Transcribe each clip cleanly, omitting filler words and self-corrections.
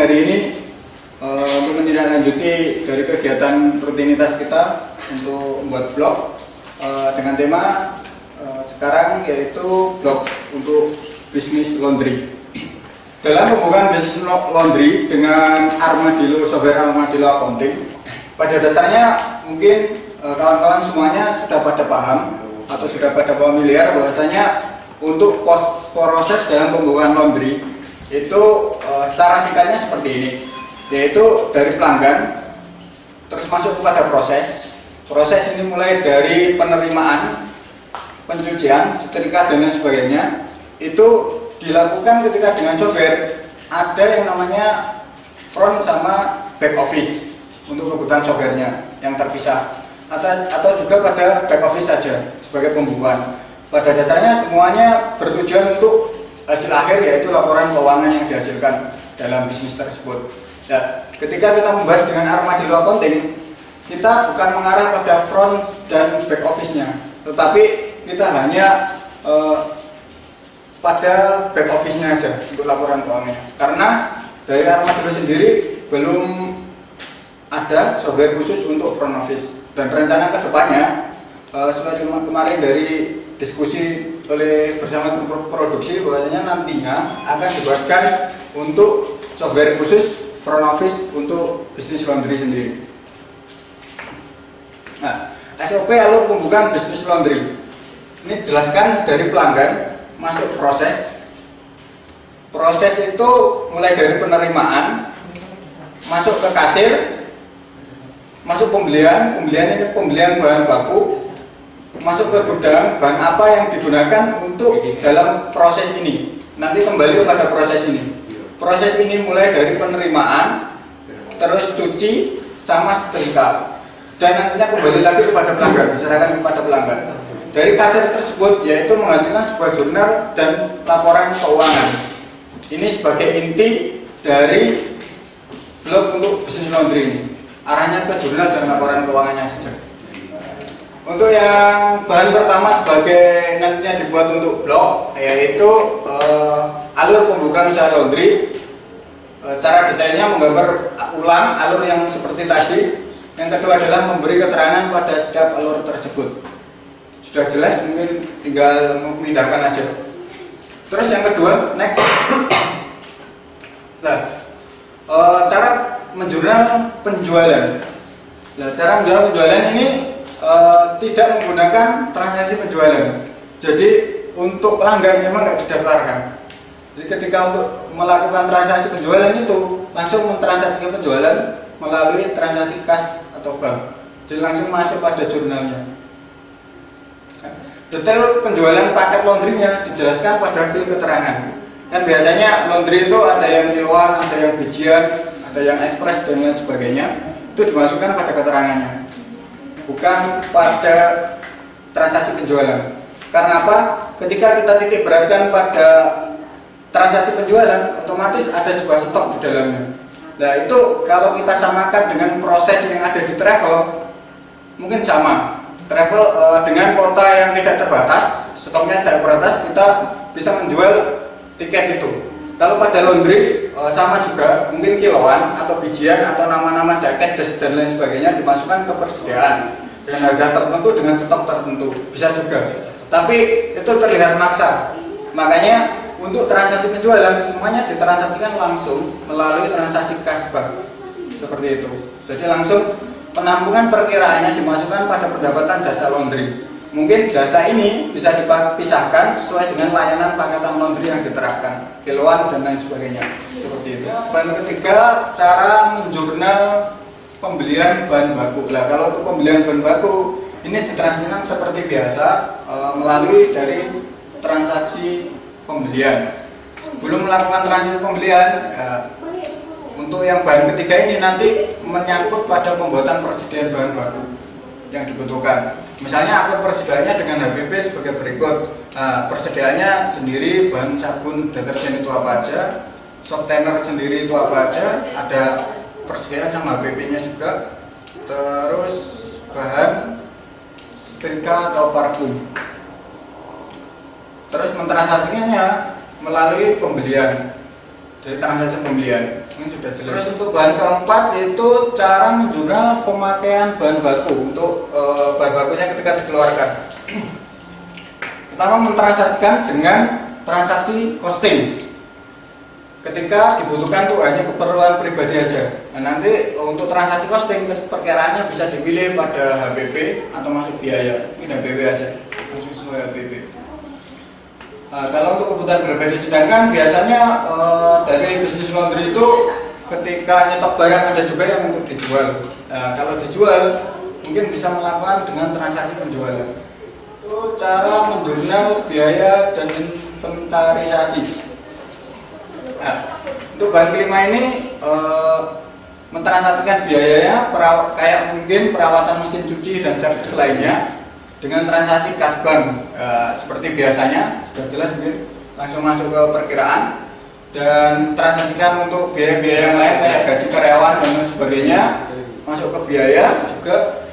hari ini untuk menindaklanjuti dari kegiatan rutinitas kita untuk membuat blog dengan tema sekarang yaitu blog untuk bisnis laundry. Dalam pembukaan bisnis laundry dengan software Armadillo Accounting, pada dasarnya mungkin kawan-kawan semuanya sudah pada paham atau sudah pada familiar bahwasanya untuk proses dalam pembukaan laundry itu secara singkatnya seperti ini, yaitu dari pelanggan terus masuk kepada proses ini mulai dari penerimaan, pencucian, setrika dan lain sebagainya. Itu dilakukan ketika dengan software ada yang namanya front sama back office untuk kebutuhan softwarenya yang terpisah, atau juga pada back office saja sebagai pembukuan. Pada dasarnya semuanya bertujuan untuk hasil akhir, yaitu laporan keuangan yang dihasilkan dalam bisnis tersebut. Ya, ketika kita membahas dengan Armadillo Accounting, kita bukan mengarah pada front dan back office-nya, tetapi kita hanya pada back office-nya aja untuk laporan keuangannya. Karena dari Armadillo sendiri belum ada software khusus untuk front office, dan rencana kedepannya seperti kemarin dari diskusi bersama tim produksi bahwasanya nantinya akan dibuatkan untuk software khusus front office untuk bisnis laundry sendiri. Nah, SOP alur pembukaan bisnis laundry ini jelaskan dari pelanggan masuk proses itu mulai dari penerimaan, masuk ke kasir, masuk pembelian ini pembelian bahan baku, masuk ke gudang, bahan apa yang digunakan untuk dalam proses ini. Nanti kembali kepada proses ini. Proses ini mulai dari penerimaan, terus cuci, sama setrika, dan nantinya kembali lagi kepada pelanggan, diserahkan kepada pelanggan. Dari kasir tersebut yaitu menghasilkan sebuah jurnal dan laporan keuangan. Ini sebagai inti dari blog untuk bisnis laundry ini. Arahnya ke jurnal dan laporan keuangannya saja. Untuk yang bahan pertama sebagai nantinya dibuat untuk blog, yaitu alur pembukaan usaha laundry. Cara detailnya menggambar ulang alur yang seperti tadi. Yang kedua adalah memberi keterangan pada setiap alur tersebut. Sudah jelas, mungkin tinggal memindahkan aja. Terus yang kedua, next. Nah, cara menjurnal penjualan. Nah, cara menjurnal penjualan ini tidak menggunakan transaksi penjualan. Jadi untuk pelanggan memang nggak didaftarkan. Jadi ketika untuk melakukan transaksi penjualan itu langsung mentransaksikan penjualan melalui transaksi kas atau bank. Jadi langsung masuk pada jurnalnya. Detail penjualan paket laundrynya dijelaskan pada fil keterangan. Kan biasanya laundry itu ada yang kiloan, ada yang bijian, ada yang ekspres dan lain sebagainya. Itu dimasukkan pada keterangannya, bukan pada transaksi penjualan. Karena apa? Ketika kita titik beratkan pada transaksi penjualan, otomatis ada sebuah stok di dalamnya. Nah itu kalau kita samakan dengan proses yang ada di travel, mungkin sama. Travel dengan kota yang tidak terbatas, stoknya tidak terbatas, kita bisa menjual tiket itu. Kalau pada laundry sama juga, mungkin kiloan atau bijian atau nama-nama jaket, jas dan lain sebagainya dimasukkan ke persediaan dengan harga tertentu dengan stok tertentu, bisa juga. Tapi itu terlihat maksa. Makanya untuk transaksi penjualan semuanya ditransaksikan langsung melalui transaksi kas bank seperti itu. Jadi langsung penampungan perkiraannya dimasukkan pada pendapatan jasa laundry. Mungkin jasa ini bisa dipisahkan sesuai dengan layanan paketan laundry yang diterapkan, kiloan dan lain sebagainya. Seperti itu. Dan ketiga, cara menjurnal pembelian bahan baku. Nah, kalau untuk pembelian bahan baku ini ditransaksikan seperti biasa melalui dari transaksi pembelian. Sebelum melakukan transaksi pembelian, untuk yang bahan ketiga ini nanti menyangkut pada pembuatan persediaan bahan baku yang dibutuhkan. Misalnya akun persediaannya dengan HPP sebagai berikut. Persediaannya sendiri, bahan sabun deterjen itu apa aja, softener sendiri itu apa aja, ada persediaan sama HPP-nya juga. Terus bahan setrika atau parfum. Terus mentransaksikannya melalui pembelian. dari transaksi pembelian. Ini sudah jelas. Terus untuk bahan keempat itu cara menjurnal pemakaian bahan baku untuk bahan bakunya ketika dikeluarkan. Pertama, mentransaksikan dengan transaksi costing. Ketika dibutuhkan tuh hanya keperluan pribadi aja. Nah, nanti untuk transaksi costing perkiraannya bisa dipilih pada HPP atau masuk biaya. Ini HPP aja, langsung sesuai HPP. Kalau untuk kebutuhan pribadi, sedangkan biasanya dari bisnis laundry itu ketika nyetok barang ada juga yang untuk dijual. Kalau dijual mungkin bisa melakukan dengan transaksi penjualan. Itu cara menjurnal biaya dan inventarisasi. Nah, untuk bahan kelima ini mentransaksikan biayanya kayak mungkin perawatan mesin cuci dan servis lainnya dengan transaksi kas bank. Seperti biasanya sudah jelas, mungkin langsung masuk ke perkiraan dan transaksikan untuk biaya-biaya yang lain kayak gaji karyawan dan lain sebagainya masuk ke biaya juga.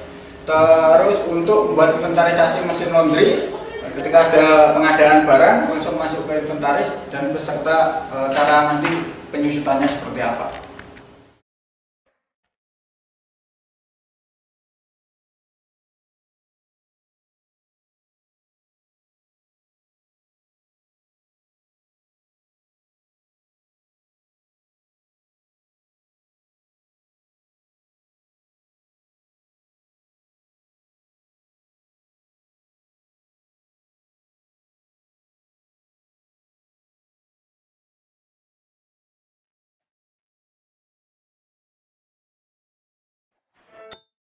Terus untuk membuat inventarisasi mesin laundry, ketika ada pengadaan barang langsung masuk ke inventaris dan beserta cara nanti penyusutannya seperti apa.